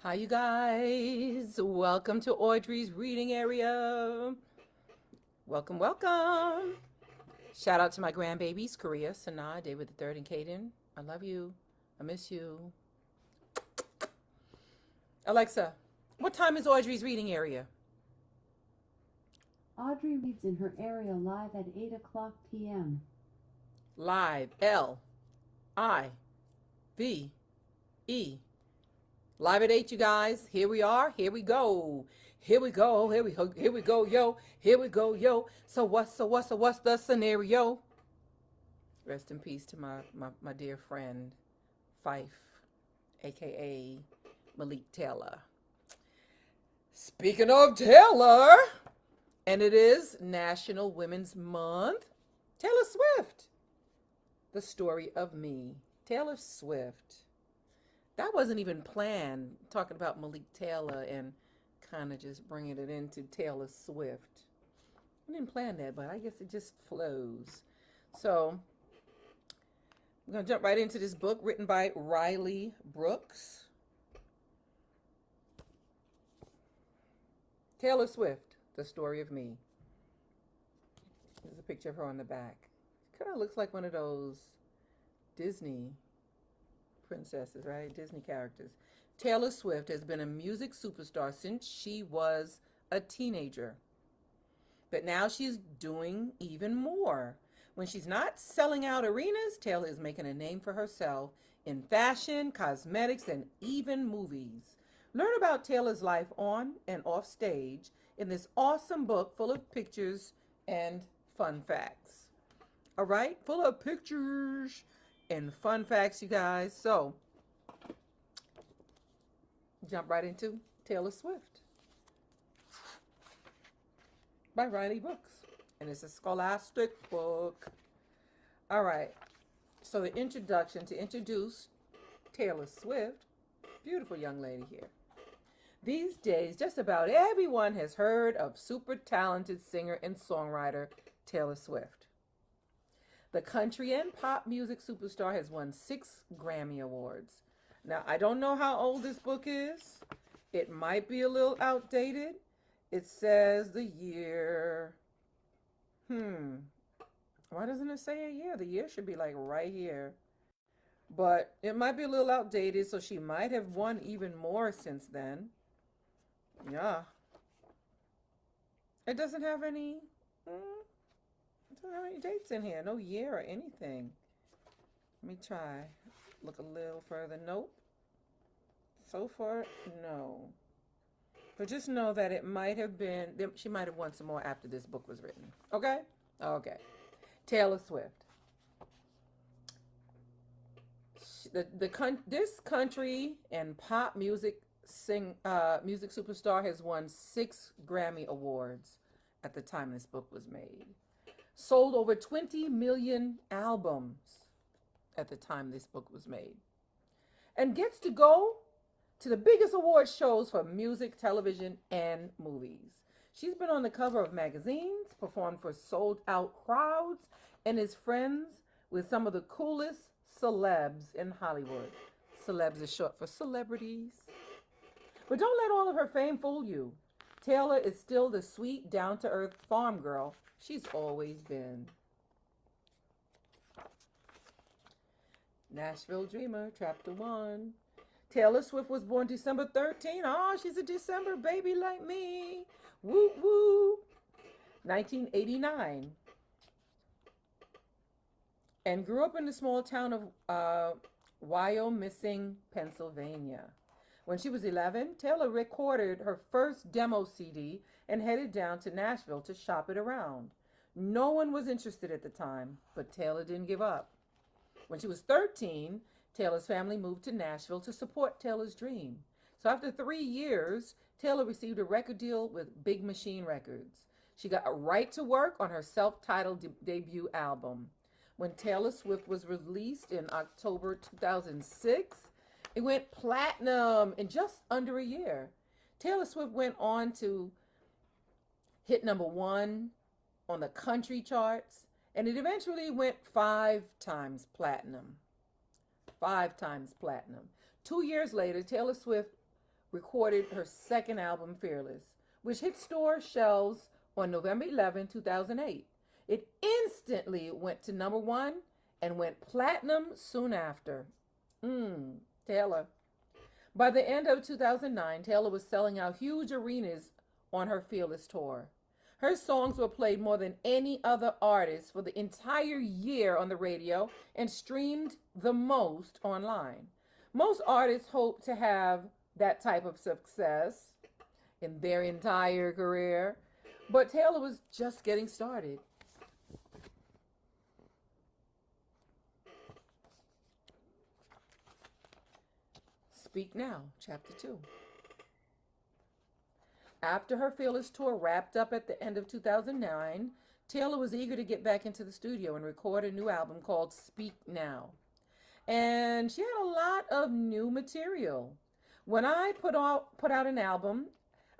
Hi, you guys. Welcome to Audrey's reading area. Welcome, welcome. Shout out to my grandbabies, Korea, Sanaa, David the Third, and Kaden. I love you. I miss you. Alexa, what time is Audrey's reading area? Audrey reads in her area live at 8 o'clock p.m. Live, Live. Live at 8, you guys. Here we are. Here we go. Here we go. Here we go, yo. Here we go, yo. So what's the scenario? Rest in peace to my dear friend, Fife, aka Malik Taylor. Speaking of Taylor, and it is National Women's Month, Taylor Swift. The story of me. Taylor Swift. That wasn't even planned, talking about Malik Taylor and kind of just bringing it into Taylor Swift. I didn't plan that, but I guess it just flows. So, I'm going to jump right into this book written by Riley Brooks. Taylor Swift, The Story of Me. There's a picture of her on the back. Kind of looks like one of those Disney princesses, right? Disney characters. Taylor Swift has been a music superstar since she was a teenager. But now she's doing even more. When she's not selling out arenas, Taylor is making a name for herself in fashion, cosmetics, and even movies. Learn about Taylor's life on and off stage in this awesome book full of pictures and fun facts. All right? Full of pictures and fun facts, you guys. So, jump right into Taylor Swift by Riley Brooks. And it's a scholastic book. All right. So, the introduction to introduce Taylor Swift, beautiful young lady here. These days, just about everyone has heard of super talented singer and songwriter Taylor Swift. The country and pop music superstar has won 6 Grammy Awards. Now, I don't know how old this book is. It might be a little outdated. It says the year. Why doesn't it say a year? The year should be like right here. But it might be a little outdated, so she might have won even more since then. Yeah. It doesn't have any. Don't have any dates in here, no year or anything. Let me try. Look a little further. Nope. So far, no. But just know that it might have been, she might have won some more after this book was written. Okay? Okay. Taylor Swift. This country and pop music music superstar has won 6 Grammy Awards at the time this book was made. Sold over 20 million albums at the time this book was made. And gets to go to the biggest award shows for music, television, and movies. She's been on the cover of magazines, performed for sold out crowds, and is friends with some of the coolest celebs in Hollywood. Celebs is short for celebrities. But don't let all of her fame fool you. Taylor is still the sweet, down-to-earth farm girl she's always been. Nashville Dreamer, Chapter 1. Taylor Swift was born December 13. Oh, she's a December baby like me. Woo woo. 1989. And grew up in the small town of Wyomissing, Pennsylvania. When she was 11, Taylor recorded her first demo CD and headed down to Nashville to shop it around. No one was interested at the time, but Taylor didn't give up. When she was 13, Taylor's family moved to Nashville to support Taylor's dream. So after 3 years, Taylor received a record deal with Big Machine Records. She got a right to work on her self-titled debut album. When Taylor Swift was released in October 2006, it went platinum in just under a year. Taylor Swift went on to hit number 1 on the country charts, and it eventually went 5 times platinum. 5 times platinum. 2 years later, Taylor Swift recorded her second album, Fearless, which hit store shelves on November 11, 2008. It instantly went to number one and went platinum soon after. Taylor. By the end of 2009, Taylor was selling out huge arenas on her Fearless tour. Her songs were played more than any other artist for the entire year on the radio and streamed the most online. Most artists hope to have that type of success in their entire career, but Taylor was just getting started. Speak Now, Chapter 2. After her Fearless tour wrapped up at the end of 2009, Taylor was eager to get back into the studio and record a new album called Speak Now. And she had a lot of new material. When I put out an album,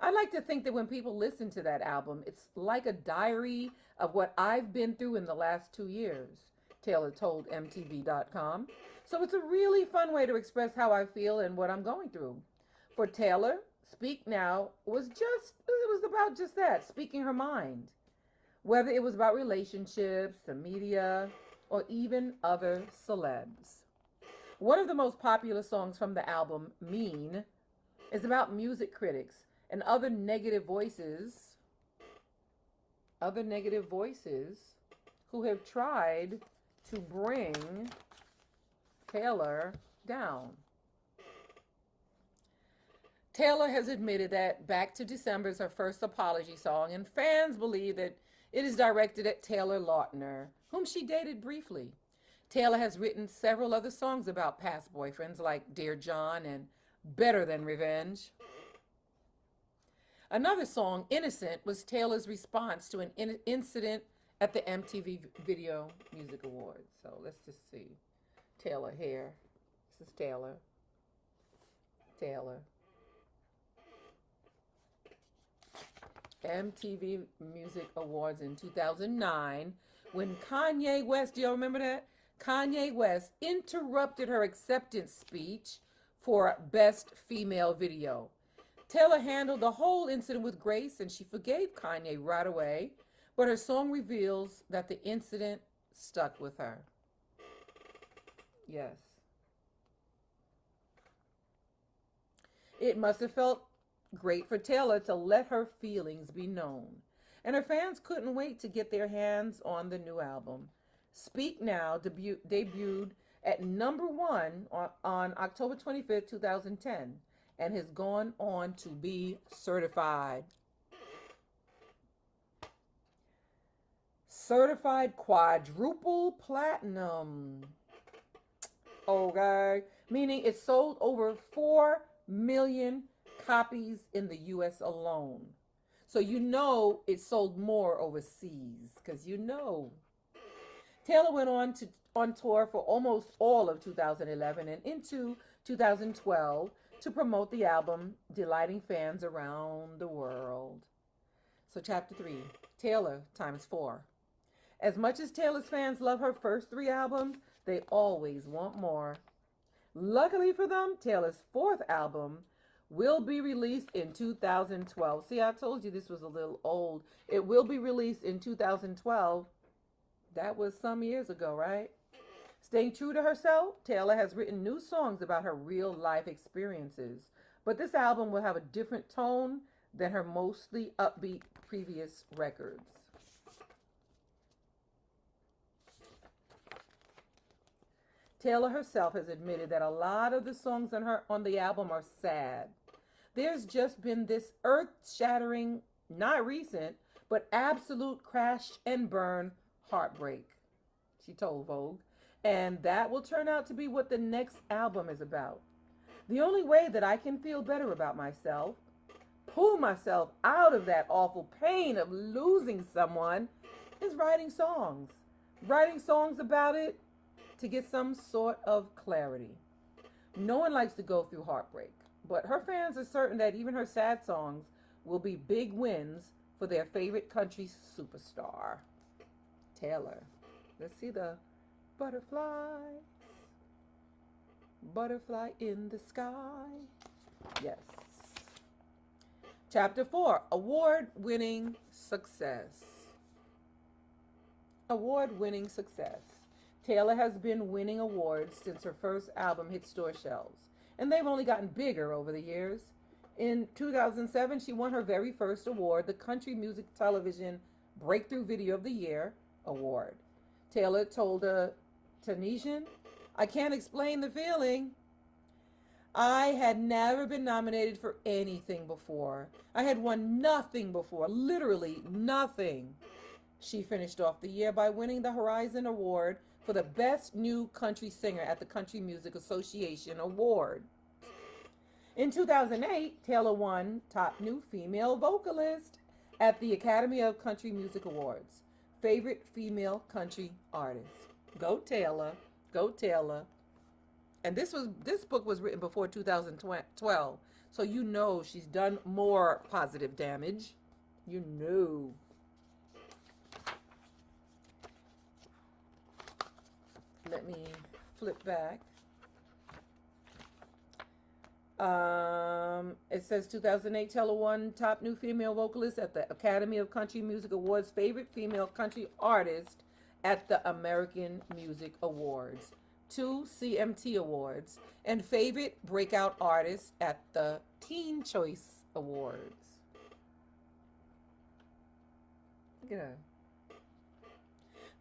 I like to think that when people listen to that album, it's like a diary of what I've been through in the last 2 years, Taylor told MTV.com. So it's a really fun way to express how I feel and what I'm going through. For Taylor, Speak Now was about just that, speaking her mind. Whether it was about relationships, the media, or even other celebs. One of the most popular songs from the album, Mean, is about music critics and other negative voices who have tried to bring Taylor down. Taylor has admitted that Back to December is her first apology song, and fans believe that it is directed at Taylor Lautner, whom she dated briefly. Taylor has written several other songs about past boyfriends like Dear John and Better Than Revenge. Another song, Innocent, was Taylor's response to an incident at the MTV Video Music Awards. So let's just see. Taylor here. This is Taylor. MTV Music Awards in 2009 when Kanye West, do y'all remember that? Kanye West interrupted her acceptance speech for Best Female Video. Taylor handled the whole incident with grace and she forgave Kanye right away, but her song reveals that the incident stuck with her. Yes. It must have felt great for Taylor to let her feelings be known. And her fans couldn't wait to get their hands on the new album. Speak Now debuted at number one on October 25th, 2010, and has gone on to be certified. Certified quadruple platinum. Okay. Meaning it sold over 4 million copies in the US alone. So you know it sold more overseas because you know. Taylor went on tour for almost all of 2011 and into 2012 to promote the album, delighting fans around the world. So Chapter 3, Taylor times 4. As much as Taylor's fans love her first 3 albums, they always want more. Luckily for them, Taylor's 4th album will be released in 2012. See, I told you this was a little old. It will be released in 2012. That was some years ago, right? Staying true to herself, Taylor has written new songs about her real life experiences. But this album will have a different tone than her mostly upbeat previous records. Taylor herself has admitted that a lot of the songs on the album are sad. There's just been this earth-shattering, not recent, but absolute crash and burn heartbreak, she told Vogue. And that will turn out to be what the next album is about. The only way that I can feel better about myself, pull myself out of that awful pain of losing someone, is writing songs. Writing songs about it to get some sort of clarity. No one likes to go through heartbreak, but her fans are certain that even her sad songs will be big wins for their favorite country superstar, Taylor. Let's see the butterfly in the sky. Yes. Chapter 4, award-winning success. Award-winning success. Taylor has been winning awards since her first album hit store shelves, and they've only gotten bigger over the years. In 2007, she won her very first award, the Country Music Television Breakthrough Video of the Year award. Taylor told a Tunisian, "I can't explain the feeling. I had never been nominated for anything before. I had won nothing before, literally nothing." She finished off the year by winning the Horizon Award for the Best New Country Singer at the Country Music Association Award. In 2008, Taylor won Top New Female Vocalist at the Academy of Country Music Awards. Favorite Female Country Artist. Go Taylor. Go Taylor. And this book was written before 2012, so you know she's done more positive damage. You know. Let me flip back. It says 2008, Taylor won Top New Female Vocalist at the Academy of Country Music Awards, Favorite Female Country Artist at the American Music Awards, 2 CMT Awards, and Favorite Breakout Artist at the Teen Choice Awards. Look at her.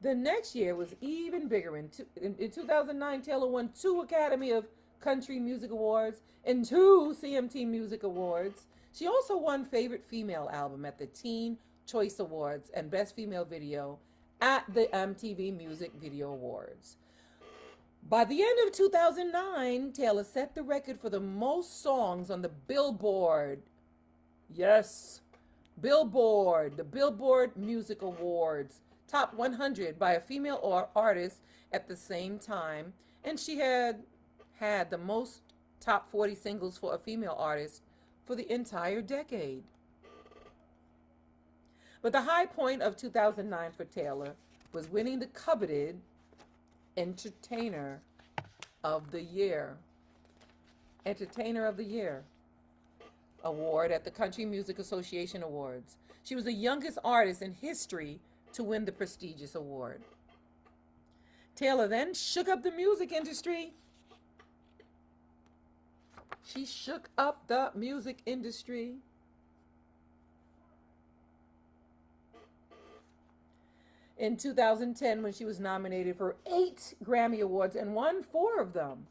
The next year was even bigger. In 2009, Taylor won 2 Academy of Country Music Awards and 2 CMT Music Awards. She also won Favorite Female Album at the Teen Choice Awards and Best Female Video at the MTV Music Video Awards. By the end of 2009, Taylor set the record for the most songs on the Billboard. Yes, Billboard, the Billboard Music Awards, Top 100 by a female artist at the same time. And she had the most top 40 singles for a female artist for the entire decade. But the high point of 2009 for Taylor was winning the coveted Entertainer of the Year. Entertainer of the Year award at the Country Music Association Awards. She was the youngest artist in history to win the prestigious award. Taylor then shook up the music industry. She shook up the music industry. In 2010, when she was nominated for 8 Grammy Awards and won 4 of them,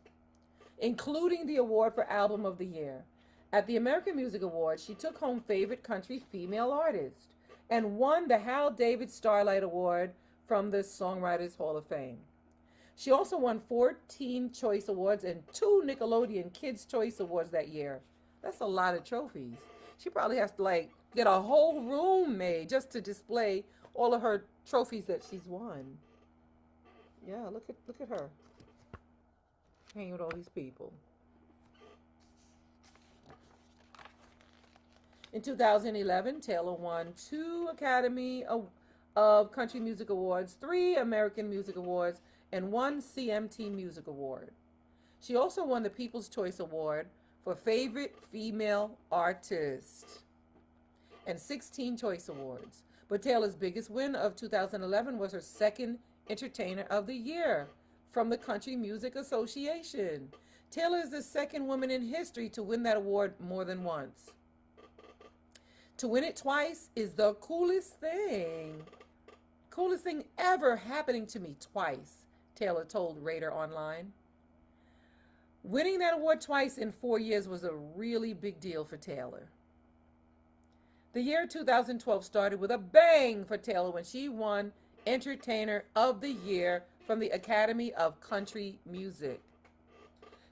including the award for Album of the Year. At the American Music Awards, she took home Favorite Country Female Artist and won the Hal David Starlight Award from the Songwriters Hall of Fame. She also won 14 Choice Awards and 2 Nickelodeon Kids' Choice Awards that year. That's a lot of trophies. She probably has to get a whole room made just to display all of her trophies that she's won. Yeah, look at her. Hanging with all these people. In 2011, Taylor won 2 Academy of Country Music Awards, 3 American Music Awards, and 1 CMT Music Award. She also won the People's Choice Award for Favorite Female Artist and 16 Choice Awards. But Taylor's biggest win of 2011 was her second Entertainer of the Year from the Country Music Association. Taylor is the second woman in history to win that award more than once. To win it twice is the coolest thing. Coolest thing ever happening to me twice, Taylor told Radar Online. Winning that award twice in 4 years was a really big deal for Taylor. The year 2012 started with a bang for Taylor when she won Entertainer of the Year from the Academy of Country Music.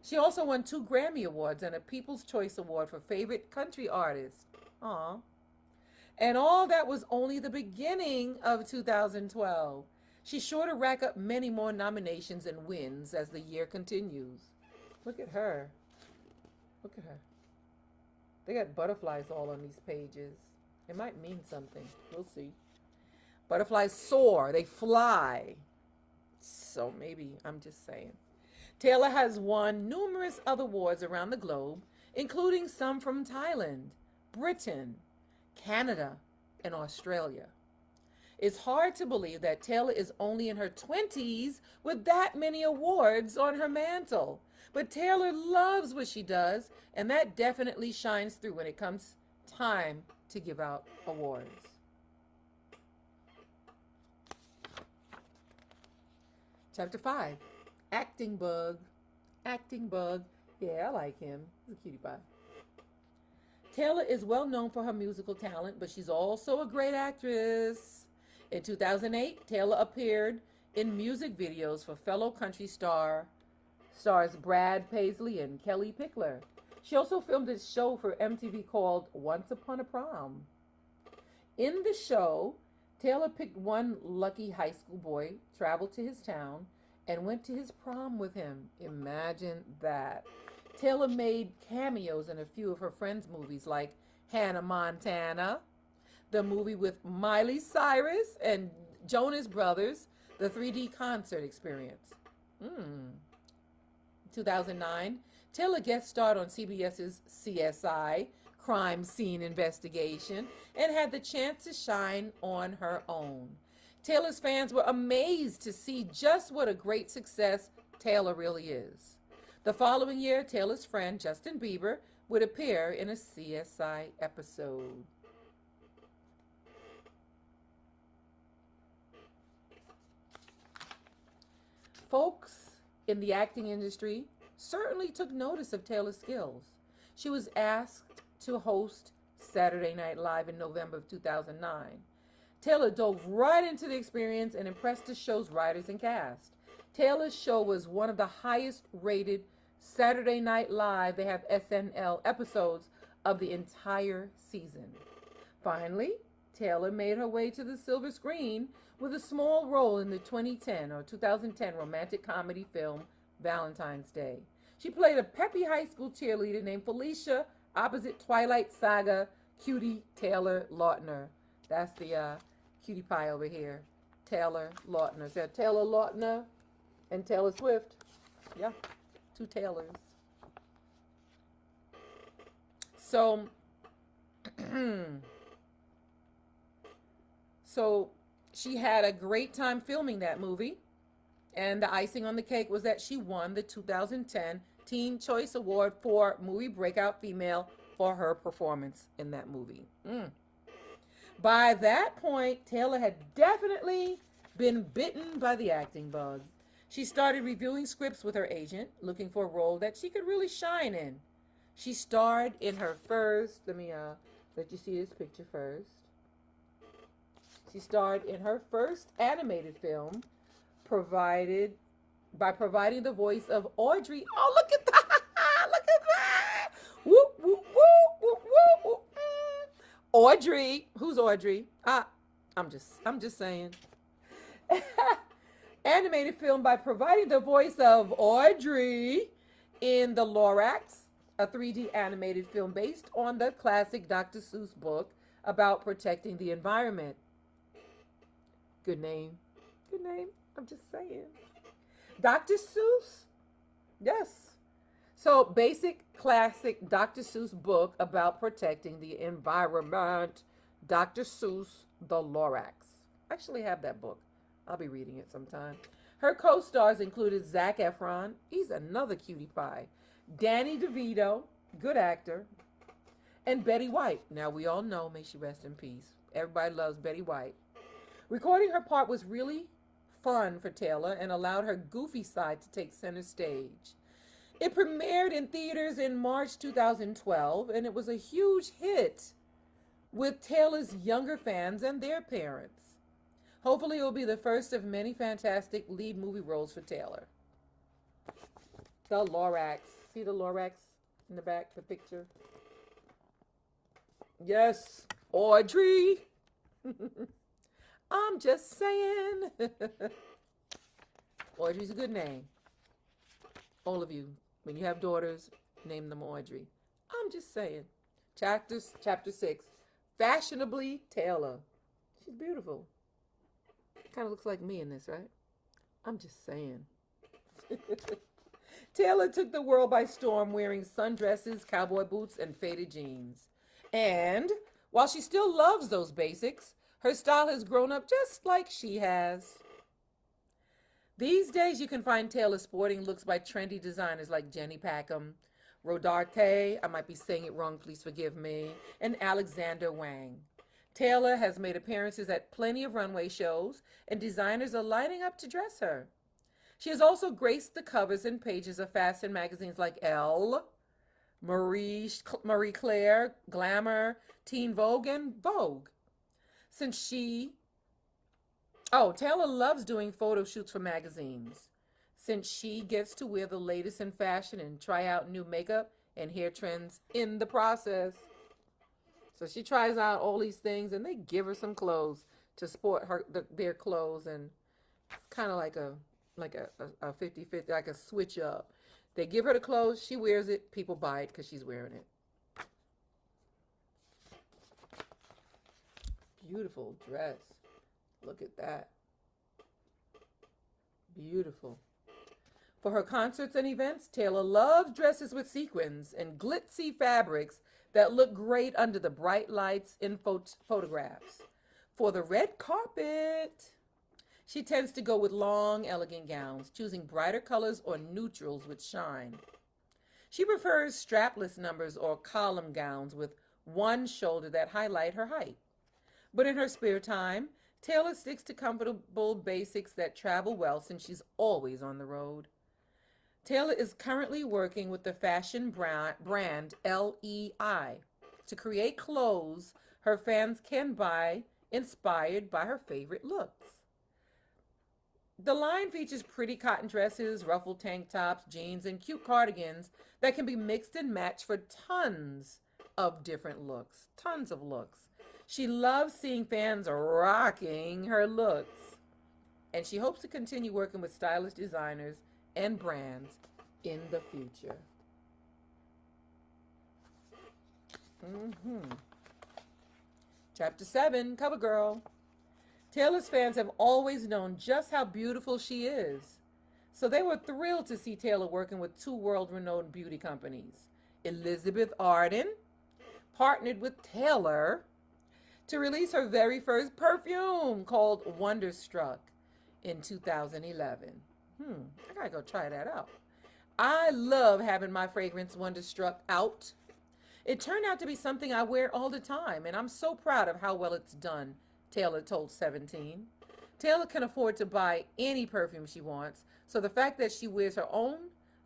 She also won 2 Grammy Awards and a People's Choice Award for Favorite Country Artist. Aww. And all that was only the beginning of 2012. She's sure to rack up many more nominations and wins as the year continues. Look at her. Look at her. They got butterflies all on these pages. It might mean something. We'll see. Butterflies soar. They fly. So maybe, I'm just saying. Taylor has won numerous other awards around the globe, including some from Thailand. Britain, Canada, and Australia. It's hard to believe that Taylor is only in her 20s with that many awards on her mantle. But Taylor loves what she does, and that definitely shines through when it comes time to give out awards. Chapter 5, Acting Bug. Acting Bug. Yeah, I like him. He's a cutie pie. Taylor is well known for her musical talent, but she's also a great actress. In 2008, Taylor appeared in music videos for fellow country stars Brad Paisley and Kelly Pickler. She also filmed a show for MTV called Once Upon a Prom. In the show, Taylor picked one lucky high school boy, traveled to his town, and went to his prom with him. Imagine that. Taylor made cameos in a few of her friends' movies like Hannah Montana, the movie with Miley Cyrus and Jonas Brothers, the 3D concert experience. 2009, Taylor guest starred on CBS's CSI, Crime Scene Investigation, and had the chance to shine on her own. Taylor's fans were amazed to see just what a great success Taylor really is. The following year, Taylor's friend Justin Bieber would appear in a CSI episode. Folks in the acting industry certainly took notice of Taylor's skills. She was asked to host Saturday Night Live in November of 2009. Taylor dove right into the experience and impressed the show's writers and cast. Taylor's show was one of the highest rated Saturday Night Live, they have SNL episodes of the entire season. Finally, Taylor made her way to the silver screen with a small role in the 2010 romantic comedy film Valentine's Day. She played a peppy high school cheerleader named Felicia opposite Twilight Saga cutie Taylor Lautner. That's the cutie pie over here. Taylor Lautner. So Taylor Lautner and Taylor Swift. Yeah, two Taylors. So, so she had a great time filming that movie. And the icing on the cake was that she won the 2010 Teen Choice Award for Movie Breakout Female for her performance in that movie. By that point, Taylor had definitely been bitten by the acting bug. She started reviewing scripts with her agent, looking for a role that she could really shine in. She starred in her first, let me let you see this picture first. She starred in her first animated film, providing the voice of Audrey. Oh, look at that! Look at that! Whoop, whoop, whoop, whoop, whoop, whoop. Audrey. Who's Audrey? I'm just saying. Animated film by providing the voice of Audrey in The Lorax, a 3D animated film based on the classic Dr. Seuss book about protecting the environment. Good name. Good name. I'm just saying. Dr. Seuss. Yes. So basic classic Dr. Seuss book about protecting the environment. Dr. Seuss, The Lorax. I actually have that book. I'll be reading it sometime. Her co-stars included Zac Efron. He's another cutie pie. Danny DeVito, good actor. And Betty White. Now we all know, may she rest in peace. Everybody loves Betty White. Recording her part was really fun for Taylor and allowed her goofy side to take center stage. It premiered in theaters in March 2012, and it was a huge hit with Taylor's younger fans and their parents. Hopefully it will be the first of many fantastic lead movie roles for Taylor. The Lorax. See the Lorax in the back, the picture? Yes, Audrey. I'm just saying. Audrey's a good name. All of you, when you have daughters, name them Audrey. I'm just saying. Chapter 6. Fashionably Taylor. She's beautiful. Kind of looks like me in this, right? I'm just saying. Taylor took the world by storm wearing sundresses, cowboy boots, and faded jeans. And while she still loves those basics, her style has grown up just like she has. These days, you can find Taylor sporting looks by trendy designers like Jenny Packham, Rodarte, I might be saying it wrong, please forgive me, and Alexander Wang. Taylor has made appearances at plenty of runway shows, and designers are lining up to dress her. She has also graced the covers and pages of fashion magazines like Elle, Marie Claire, Glamour, Teen Vogue, and Vogue. Since she Taylor loves doing photo shoots for magazines. Since she gets to wear the latest in fashion and try out new makeup and hair trends in the process. So she tries out all these things, and they give her some clothes to sport their clothes, and it's kind of like a 50-50, like a switch up. They give her the clothes, she wears it, people buy it because she's wearing it. Beautiful dress. Look at that. Beautiful. For her concerts and events, Taylor loves dresses with sequins and glitzy fabrics that look great under the bright lights in photographs. For the red carpet, she tends to go with long, elegant gowns, choosing brighter colors or neutrals with shine. She prefers strapless numbers or column gowns with one shoulder that highlight her height. But in her spare time, Taylor sticks to comfortable basics that travel well since she's always on the road. Taylor is currently working with the fashion brand LEI to create clothes her fans can buy inspired by her favorite looks. The line features pretty cotton dresses, ruffled tank tops, jeans, and cute cardigans that can be mixed and matched for tons of different looks. Tons of looks. She loves seeing fans rocking her looks, and she hopes to continue working with stylish designers and brands in the future. Chapter 7, CoverGirl. Taylor's fans have always known just how beautiful she is, so they were thrilled to see Taylor working with two world-renowned beauty companies. Elizabeth Arden partnered with Taylor to release her very first perfume called Wonderstruck in 2011. I gotta go try that out. I love having my fragrance Wonderstruck out. It turned out to be something I wear all the time, and I'm so proud of how well it's done, Taylor told 17. Taylor can afford to buy any perfume she wants, so the fact that she wears her own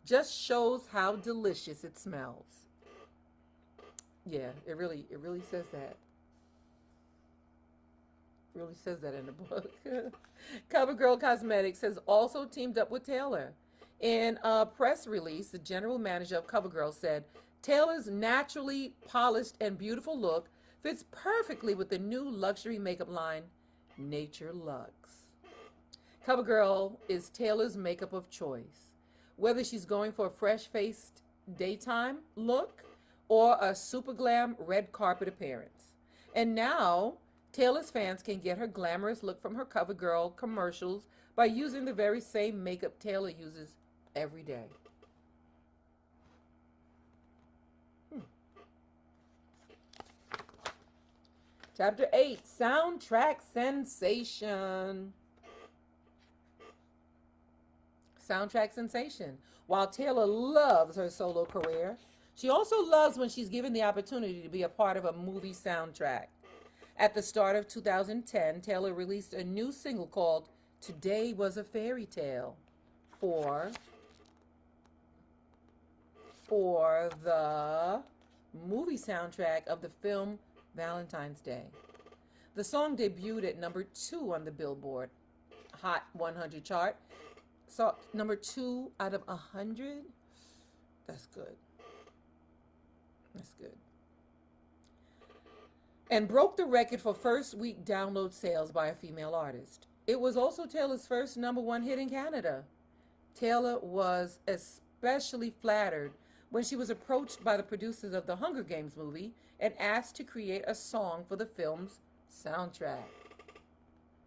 just shows how delicious it smells. Yeah, it really says that. Really says that in the book. CoverGirl Cosmetics has also teamed up with Taylor. In a press release, the general manager of CoverGirl said, Taylor's naturally polished and beautiful look fits perfectly with the new luxury makeup line, Nature Lux. CoverGirl is Taylor's makeup of choice. Whether she's going for a fresh-faced daytime look or a super glam red carpet appearance. And now, Taylor's fans can get her glamorous look from her CoverGirl commercials by using the very same makeup Taylor uses every day. Chapter 8, Soundtrack Sensation. Soundtrack Sensation. While Taylor loves her solo career, she also loves when she's given the opportunity to be a part of a movie soundtrack. At the start of 2010, Taylor released a new single called Today Was a Fairy Tale for the movie soundtrack of the film Valentine's Day. The song debuted at number 2 on the Billboard Hot 100 chart. So number 2 out of 100? That's good. That's good. And broke the record for first week download sales by a female artist. It was also Taylor's first number 1 hit in Canada. Taylor was especially flattered when she was approached by the producers of the Hunger Games movie and asked to create a song for the film's soundtrack.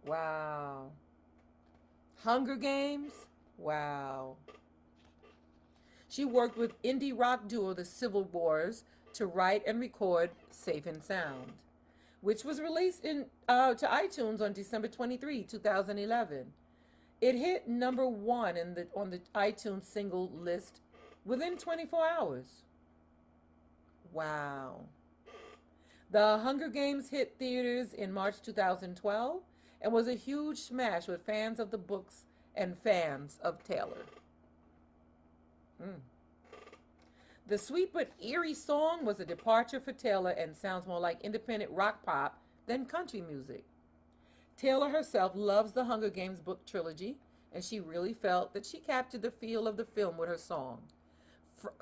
Wow. Hunger Games? Wow. She worked with indie rock duo The Civil Wars to write and record Safe and Sound, which was released to iTunes on December 23, 2011. It hit number one on the iTunes single list within 24 hours. Wow. The Hunger Games hit theaters in March 2012 and was a huge smash with fans of the books and fans of Taylor. The sweet but eerie song was a departure for Taylor and sounds more like independent rock pop than country music. Taylor herself loves the Hunger Games book trilogy, and she really felt that she captured the feel of the film with her song.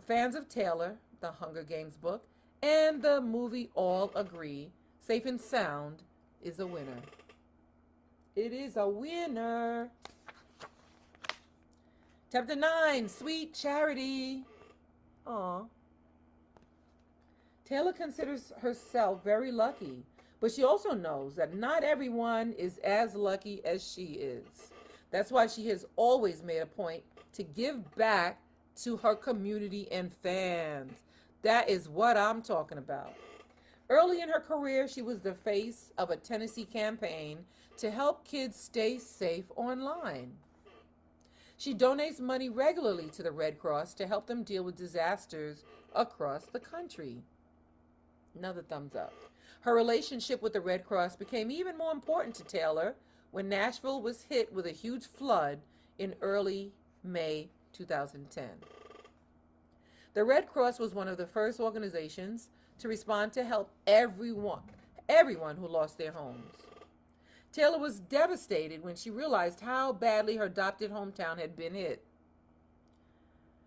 Fans of Taylor, the Hunger Games book, and the movie all agree Safe and Sound is a winner. It is a winner. Chapter 9, Sweet Charity. Aw. Taylor considers herself very lucky, but she also knows that not everyone is as lucky as she is. That's why she has always made a point to give back to her community and fans. That is what I'm talking about. Early in her career, she was the face of a Tennessee campaign to help kids stay safe online. She donates money regularly to the Red Cross to help them deal with disasters across the country. Another thumbs up. Her relationship with the Red Cross became even more important to Taylor when Nashville was hit with a huge flood in early May 2010. The Red Cross was one of the first organizations to respond to help everyone who lost their homes. Taylor was devastated when she realized how badly her adopted hometown had been hit.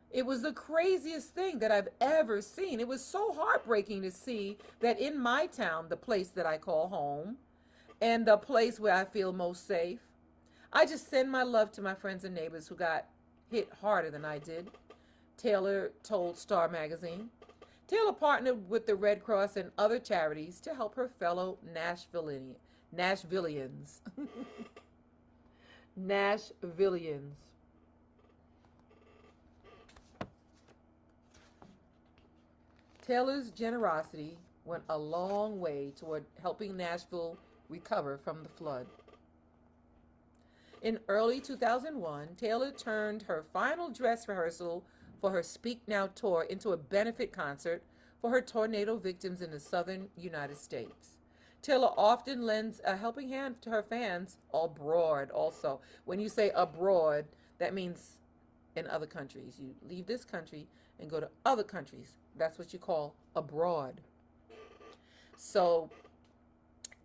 It was the craziest thing that I've ever seen. It was so heartbreaking to see that in my town, the place that I call home, and the place where I feel most safe, I just send my love to my friends and neighbors who got hit harder than I did, Taylor told Star Magazine. Taylor partnered with the Red Cross and other charities to help her fellow Nashvillians. Nashvillians. Taylor's generosity went a long way toward helping Nashville recover from the flood. In early 2001, Taylor turned her final dress rehearsal for her Speak Now tour into a benefit concert for her tornado victims in the southern United States. Taylor often lends a helping hand to her fans abroad also. When you say abroad, that means in other countries. You leave this country and go to other countries. That's what you call abroad. So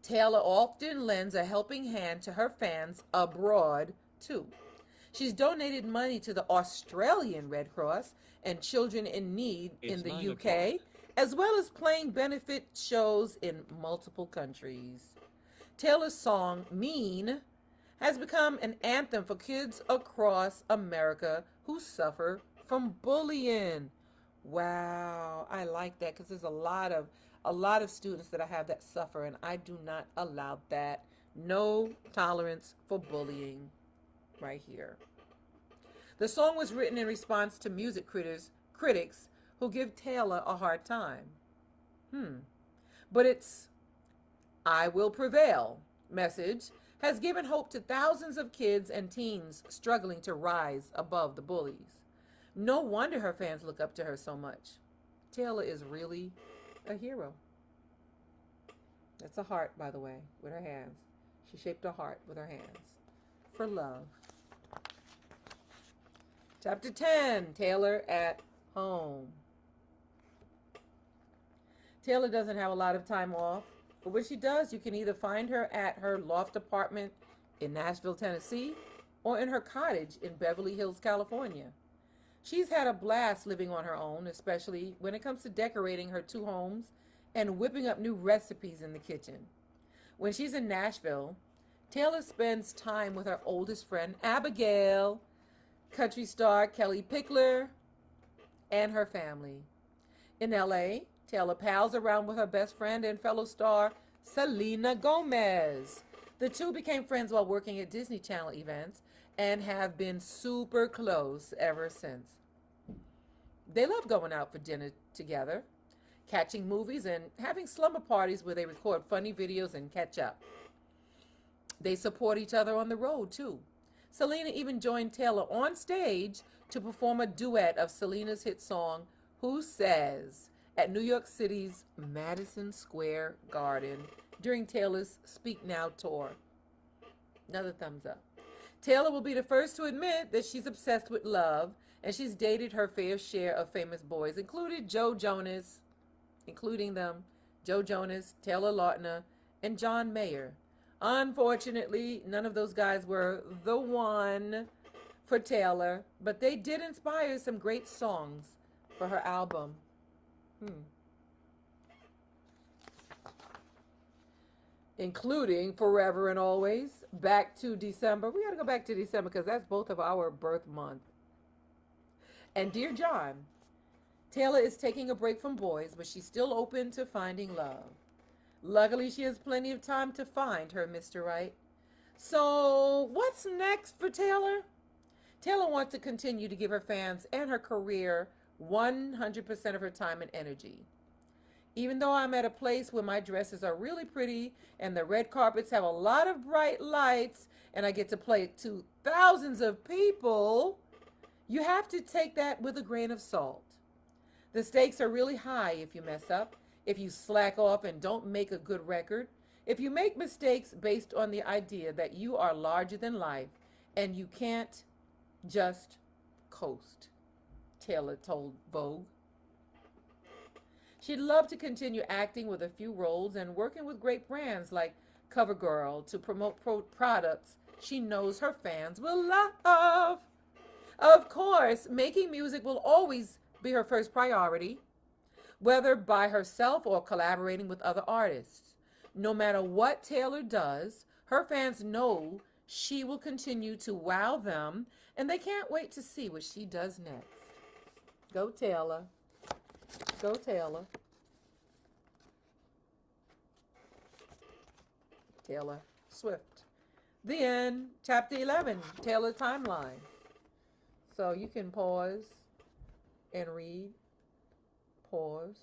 Taylor often lends a helping hand to her fans abroad too. She's donated money to the Australian Red Cross and Children in Need in the UK, as well as playing benefit shows in multiple countries. Taylor's song, Mean, has become an anthem for kids across America who suffer from bullying. Wow, I like that because there's a lot of students that I have that suffer, and I do not allow that. No tolerance for bullying right here. The song was written in response to music critics who give Taylor a hard time. But its I Will Prevail message has given hope to thousands of kids and teens struggling to rise above the bullies. No wonder her fans look up to her so much. Taylor is really a hero. That's a heart, by the way, with her hands. She shaped a heart with her hands for love. Chapter 10, Taylor at Home. Taylor doesn't have a lot of time off, but when she does, you can either find her at her loft apartment in Nashville, Tennessee, or in her cottage in Beverly Hills, California. She's had a blast living on her own, especially when it comes to decorating her two homes and whipping up new recipes in the kitchen. When she's in Nashville, Taylor spends time with her oldest friend, Abigail, country star Kelly Pickler, and her family. In LA, Taylor pals around with her best friend and fellow star, Selena Gomez. The two became friends while working at Disney Channel events and have been super close ever since. They love going out for dinner together. catching movies, and having slumber parties where they record funny videos and catch up. They support each other on the road too. Selena even joined Taylor on stage to perform a duet of Selena's hit song, Who Says, at New York City's Madison Square Garden during Taylor's Speak Now tour. Another thumbs up. Taylor will be the first to admit that she's obsessed with love, and she's dated her fair share of famous boys, including Joe Jonas, Taylor Lautner, and John Mayer. Unfortunately, none of those guys were the one for Taylor, but they did inspire some great songs for her album. Including Forever and Always, Back to December. We got to go back to December because that's both of our birth month. And Dear John. Taylor is taking a break from boys, but she's still open to finding love. Luckily, she has plenty of time to find her Mr. Right. So, what's next for Taylor? Taylor wants to continue to give her fans and her career 100% of her time and energy. Even though I'm at a place where my dresses are really pretty and the red carpets have a lot of bright lights and I get to play to thousands of people, you have to take that with a grain of salt. The stakes are really high if you mess up, if you slack off and don't make a good record, if you make mistakes based on the idea that you are larger than life and you can't just coast, Taylor told Vogue. She'd love to continue acting with a few roles and working with great brands like CoverGirl to promote products she knows her fans will love. Of course, making music will always be her first priority, whether by herself or collaborating with other artists. No matter what Taylor does, her fans know she will continue to wow them, and they can't wait to see what she does next. Go Taylor. Go Taylor. Taylor Swift. The end. Chapter 11. Taylor Timeline. So you can pause and read. Pause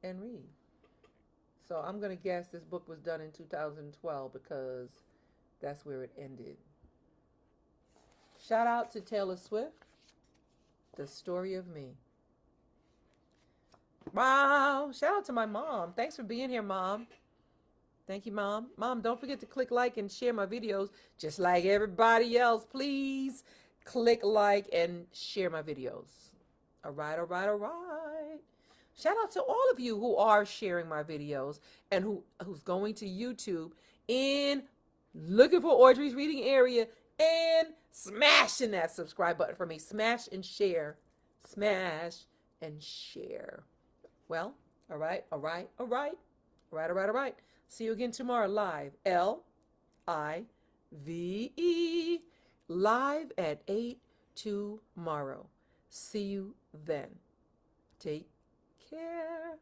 and read. So I'm going to guess this book was done in 2012 because that's where it ended. Shout out to Taylor Swift. The Story of Me. Wow. Shout out to my mom. Thanks for being here, Mom. Thank you, Mom. Mom, don't forget to click like and share my videos just like everybody else. Please click like and share my videos. All right, all right, all right. Shout out to all of you who are sharing my videos and who's going to YouTube and looking for Audrey's Reading Area and smashing that subscribe button for me. Smash and share. Smash and share. Well, all right, all right, all right. All right, all right, all right. See you again tomorrow live. Live live at 8 tomorrow. See you then. Take care.